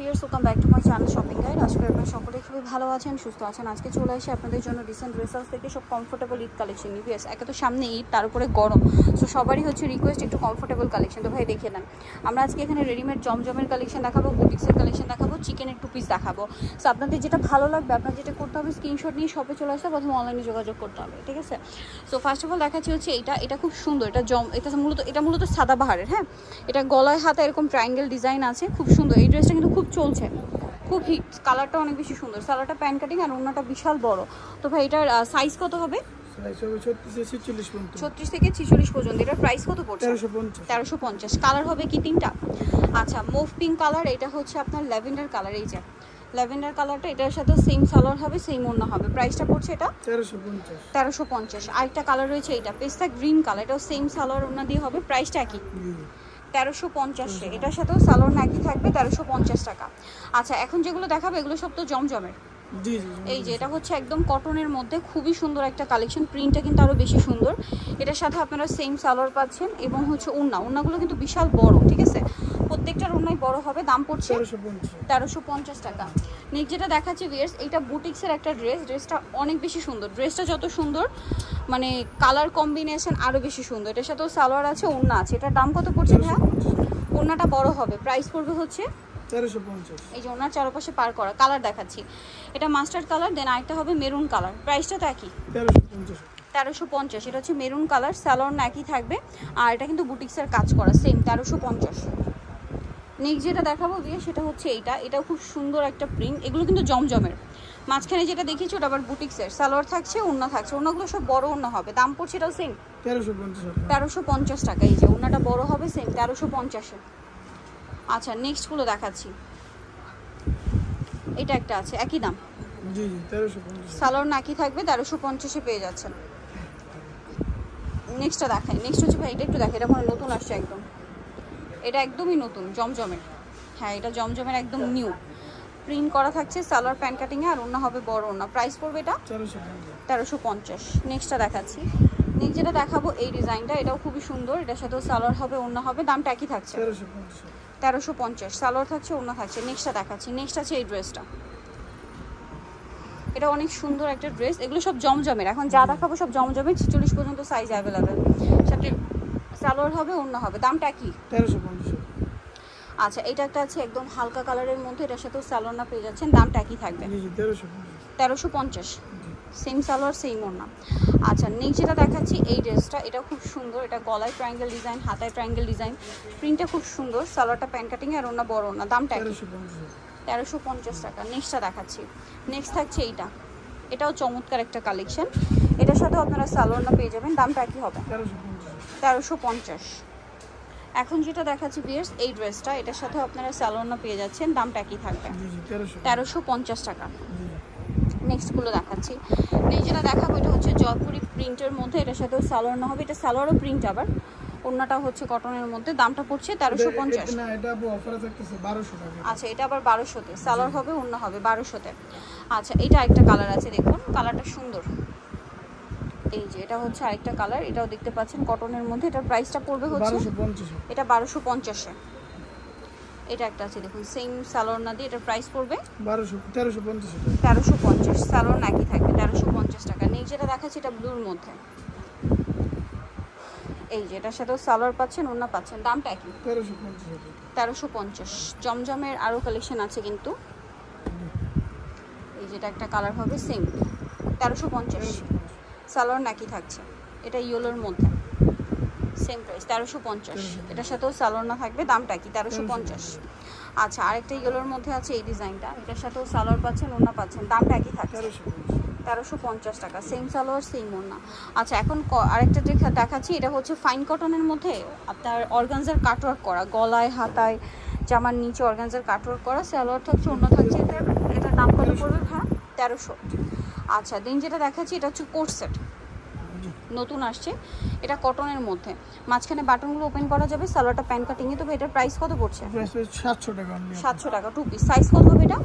Viewers, welcome back to my channel shopping guide. আজকে আপনারা সকলে খুবই ভালো আছেন, সুস্থ আছেন। আজকে চলে আসি আপনাদের জন্য রিসেন্ট ড্রেস হাউস থেকে সব কমফোর্টেবল ঈদ কালেকশন। ভিউয়ার্স, একে তো সামনে ঈদ, তার উপরে গরম, সো সবারই হচ্ছে রিকোয়েস্ট একটু কমফোর্টেবল কালেকশন। তো ভাই দেখে নেন, আমরা আজকে এখানে রেডিমেড জমজমের কালেকশন দেখাবো, বুটিক্সের কালেকশন দেখাবো, চিকেনের টু পিস দেখাবো। সো আপনাদের যেটা ভালো লাগবে, আপনার যেটা করতে হবে স্ক্রিনশট নিয়ে শপে চলে আসতে, প্রথমে অনলাইনে যোগাযোগ করতে হবে, ঠিক আছে? সো ফার্স্ট অফ অল দেখাচ্ছি হচ্ছে এটা খুব সুন্দর। এটা মূলত সাদাবাহারের, হ্যাঁ। এটা গলায় হাতে এরকম ট্রায়াঙ্গেল ডিজাইন আছে, খুব সুন্দর। এই ড্রেসটা কিন্তু খুব চলছে, খুব হিট, কালারটা অনেক বেশি সুন্দর। সালোয়ারটা প্যান্ট কাটিং আর ওড়নাটা বিশাল বড়। তো ভাই এটার সাইজ কত হবে? 36 থেকে 46 পর্যন্ত। এটার প্রাইস কত পড়ছে? 1350। কালার হবে কি তিনটা? আচ্ছা, মুভ পিঙ্ক কালার, এটা হচ্ছে আপনার ল্যাভেন্ডার কালার। এই যে ল্যাভেন্ডার কালারটা, এটার সাথে সেম সালোয়ার হবে, সেম ওড়না হবে। প্রাইসটা পড়ছে এটা 1350। আরেকটা কালার রয়েছে এইটা পেস্তা গ্রিন কালার, এটাও সেম সালোয়ার ওড়না দিয়ে হবে। প্রাইসটা কি? 1350। এটার সাথেও সালোয়ার নাকি থাকবে, 1350 টাকা। আচ্ছা, এখন যেগুলো দেখাবো এগুলো সব তো জমজমের। এই যে এটা হচ্ছে একদম কটনের মধ্যে খুবই সুন্দর একটা কালেকশন, প্রিন্টটা কিন্তু আরো বেশি সুন্দর। এটার সাথে আপনারা সেম সালোয়ার পাচ্ছেন এবং হচ্ছে ওড়নাগুলো কিন্তু বিশাল বড়, ঠিক আছে? প্রত্যেকটার ওড়নাই বড় হবে। দাম পড়ছে 1350 টাকা। নেক্সট যেটা দেখাচ্ছি ভিউয়ার্স, এটা বুটিক্সের একটা ড্রেসটা অনেক বেশি সুন্দর। ড্রেসটা যত সুন্দর, মানে কালার কম্বিনেশন আরো বেশি সুন্দর। এটার সাথেও সালোয়ার আছে, ওড়না আছে। এটার দাম কত পড়ছে ভাইয়া? ওড়নাটা বড় হবে, প্রাইস পড়বে হচ্ছে 1350। এই যে ওনার চারপাশে পার করা কালার দেখাচ্ছি, এটা মাস্টার্ড কালার, দেন আরেকটা হবে মেরুন কালার। প্রাইসটা তো একই, 1350। এটা হচ্ছে মেরুন কালার, সালোয়ার একই থাকবে, আর এটা কিন্তু বুটিক্সের কাজ করা, সেম 1350। নেক্সট যেটা দেখাবো দিয়ে সেটা হচ্ছে এটাও খুব সুন্দর একটা প্রিন্ট। এগুলো কিন্তু জমজমের। মাঝখানে যেটা দেখিয়েছি ওটা আবার বুটিক্সের, সালোয়ার থাকছে, ওড়না থাকছে। ওড়নাগুলো সব বড় ওড়না হবে। দাম পড়ছে এটাও সেম 1350 টাকা। এই যে ওড়নাটা বড় হবে, সেম 1350। আচ্ছা, নেক্সটগুলো দেখাচ্ছি। এটা একটা আছে, একই দাম, জি 1350। সালোয়ার নাকি থাকবে, 1350-এ পেয়ে যাচ্ছেন। নেক্সটটা দেখাই। নেক্সট হচ্ছে ভাই এটা একটু দেখে, এটা মনে নতুন আসছে একদম। এটা একদমই নতুন জমজমের, হ্যাঁ এটা জমজমের একদম নিউ। প্রিন্ট করা থাকছে, সালোয়ার প্যান্ট কাটিংয়ে, আর ওড়না হবে বড় ওড়না। প্রাইস পড়বে এটা 1350। নেক্সটটা দেখাচ্ছি। নেক্সট যেটা দেখাবো এই ডিজাইনটা, এটাও খুবই সুন্দর। এটার সাথেও সালোয়ার হবে, ওড়না হবে। দামটা একই থাকছে 1350। সালোয়ার থাকছে, ওড়না থাকছে। নেক্সটটা দেখাচ্ছি। নেক্সট আছে এই ড্রেসটা, এটা অনেক সুন্দর একটা ড্রেস। এগুলো সব জমজমের, এখন যা দেখাবো সব জমজমের। 46 পর্যন্ত সাইজ অ্যাভেলেবেল। সাথে সালোয়ার হবে, ওড়না হবে। দামটা কি? 1350। আচ্ছা, এটা একটা আছে একদম হালকা কালারের মধ্যে, এটার সাথেও সালোয়ার না পেয়ে যাচ্ছেন। দামটা একই থাকবে 1350। সেম সালোয়ার, সেম ওড়না। আচ্ছা, নেক্সট যেটা দেখাচ্ছি এই ড্রেসটা, এটা খুব সুন্দর। এটা গলায় ট্রায়াঙ্গেল ডিজাইন, হাতায় ট্রায়াঙ্গেল ডিজাইন, প্রিন্টটা খুব সুন্দর। সালোয়ারটা প্যান্ট কাটিং আর ওড়না বড় ওড়না। দামটা 1350 টাকা। নেক্সটটা দেখাচ্ছি। নেক্সট থাকছে এটাও চমৎকার একটা কালেকশন। এটার সাথেও আপনারা সালোয়ার না পেয়ে যাবেন। দামটা একই হবে 1350। এখন যেটা দেখাচ্ছি ভিউয়ার্স এই ড্রেসটা, এটার সাথেও আপনারা সালোয়ার না পেয়ে যাচ্ছেন। দামটা একই থাকবে 1350 টাকা। নেক্সটগুলো দেখাচ্ছি। নেক্সট যেটা দেখাবো এটা হচ্ছে জয়পুরি প্রিন্টের মধ্যে, এটার সাথেও সালোয়ার না হবে। এটা সালোয়ারও প্রিন্ট, আবার ওড়নাটা হচ্ছে কটনের মধ্যে। দামটা পড়ছে 1350। না, এটা অফারে থাকতেছে 1200 টাকা। আচ্ছা, এটা আবার 1200-তে সালোয়ার হবে, ওড়না হবে 1200-তে। আচ্ছা, এটা একটা কালার আছে, দেখুন কালারটা সুন্দর। এই যে এটা হচ্ছে আরেকটা কালার, এটাও দেখতে পাচ্ছেন কটনের মধ্যে। এটার প্রাইসটা পড়বে হচ্ছে 1250। এটা 1250-এ। এটা একটা আছে দেখুন, সেম সালোয়ার না দিয়ে, এটার প্রাইস পড়বে 1350। সালোয়ার নাকি থাকবে 1350 টাকা। নেক্সট যেটা দেখাচ্ছি এটা ব্লুর মধ্যে। এই যে এটার সাথেও সালোয়ার পাচ্ছেন, ওড়না পাচ্ছেন। দামটা কি? 1350। জমজমের আরও কালেকশন আছে কিন্তু। এই যেটা একটা কালার হবে, সেম 1350। সালোয়ার নাকি থাকছে, এটা ইয়েলোর মধ্যে, সেম প্রাইস 1350। এটার সাথেও সালোয়ার না থাকবে। দামটা কি? 1350। আচ্ছা, আরেকটা ইয়েলোর মধ্যে আছে এই ডিজাইনটা, এটার সাথেও সালোয়ার পাচ্ছেন, ওড়না পাচ্ছেন। দামটা একই থাকছে 1350 টাকা। সেম সালোয়ার, সেম ওড়না। আচ্ছা, এখন আরেকটা দেখাচ্ছি। এটা হচ্ছে ফাইন কটনের মধ্যে আপনার অর্গানজার কাটওয়ার্ক করা, গলায় হাতায় জামার নিচে অর্গানজার কাটওয়ার্ক করা, সালোয়ার থাকছে, ওড়না থাকছে। এটার দাম কত পড়বে? হ্যাঁ 1300। আচ্ছা, দিন যেটা দেখাচ্ছি এটা হচ্ছে কোট সেট, নতুন আসছে। এটা কটনের মধ্যে, মাঝখানে বাটনগুলো ওপেন করা যাবে, সালোয়ারটা প্যান্ট কাটিংয়ে। তবে এটার প্রাইস কত পড়ছে? 700 টাকা। 700 টাকা টু পিস। সাইজ কত হবে এটা?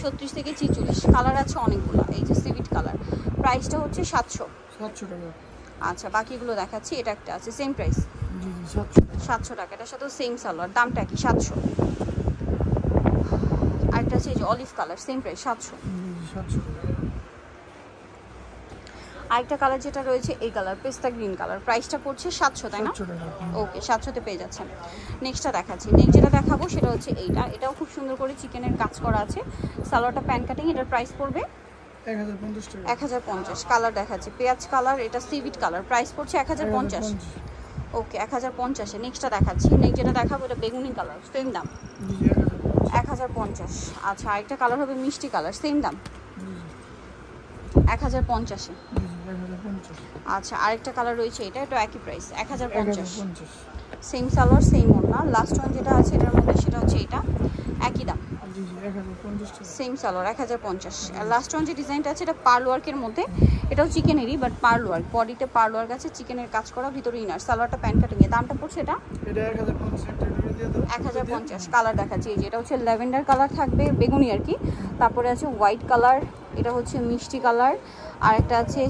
36 থেকে 46। কালার আছে অনেকগুলো। এই যে সিভিট কালার। প্রাইসটা হচ্ছে 700 টাকা। আচ্ছা, বাকিগুলো দেখাচ্ছি। এটা একটা আছে, সেম প্রাইস 700 টাকা। এটার সাথে সেম সালোয়ার। দামটা কি? 700। যে অলিভ কালার সেম প্রাইস 700। 700 টাকা। আরেকটা কালার যেটা রয়েছে এই কালার পেস্তা গ্রিন কালার, প্রাইসটা পড়ছে 700 তাই না? 700 টাকা। ওকে 700-তে পেয়ে যাচ্ছেন। নেক্সটটা দেখাচ্ছি, নেক্সট যেটা দেখাবো সেটা হচ্ছে এইটা, এটাও খুব সুন্দর করে চিকেনের কাজ করা আছে, সালোয়ারটা প্যান কাটিং, এটার প্রাইস পড়বে 1050 টাকা। 1050। কালার দেখাচ্ছি পেঁয়াজ কালার, এটা সিভিট কালার, প্রাইস পড়ছে 1050। ওকে 1050-এ। নেক্সটটা দেখাচ্ছি, নেক্সট যেটা দেখাবো এটা বেগুনি কালার, সেম দাম 1050। আচ্ছা আরেকটা কালার হবে মিষ্টি কালার, সেম দাম 1050-এ। আচ্ছা আরেকটা কালার রয়েছে এটা, এটা একই প্রাইস 1050। সেম সালোয়ার সেম ওড়না। লাস্ট ওয়ান যেটা আছে এটার মধ্যে সেটা হচ্ছে এটা, একই দাম সেম সালোয়ার 1050। আর লাস্ট ওয়ান যে ডিজাইনটা আছে এটা পার্ল ওয়ার্কের মধ্যে, এটাও চিকেনেরই বাট পার্ল ওয়ার্ক, বডিতে পার্ল ওয়ার্ক আছে, চিকেনের কাজ করা, ভিতরে ইনার, সালোয়ারটা প্যান কাটিং এর। দামটা পড়ছে এটা 1050। কালার দেখাচ্ছি এই যে এটা হচ্ছে ল্যাভেন্ডার কালার থাকবে, বেগুনি আর কি, তারপরে আছে হোয়াইট কালার, এটা হচ্ছে মিষ্টি কালার, আর একটা আছে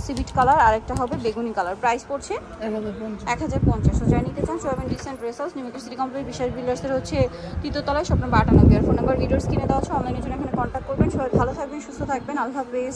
সিভিট কালার, আর একটা হবে বেগুনি কালার, প্রাইস পড়ছে 1050। সো যারা নিতে চান সবাই recent dress house New Market city complex বিশাল বিল্ডার্সের হচ্ছে তৃতীয়তলায়, স্বপ্ন 92। আর ফোন নাম্বার ভিডিওস কিনে দেওয়া হচ্ছে, অনলাইনের জন্য এখানে কন্ট্যাক্ট করবেন। সবাই ভালো থাকবেন, সুস্থ থাকবেন, আল্লাহ হাফেজ।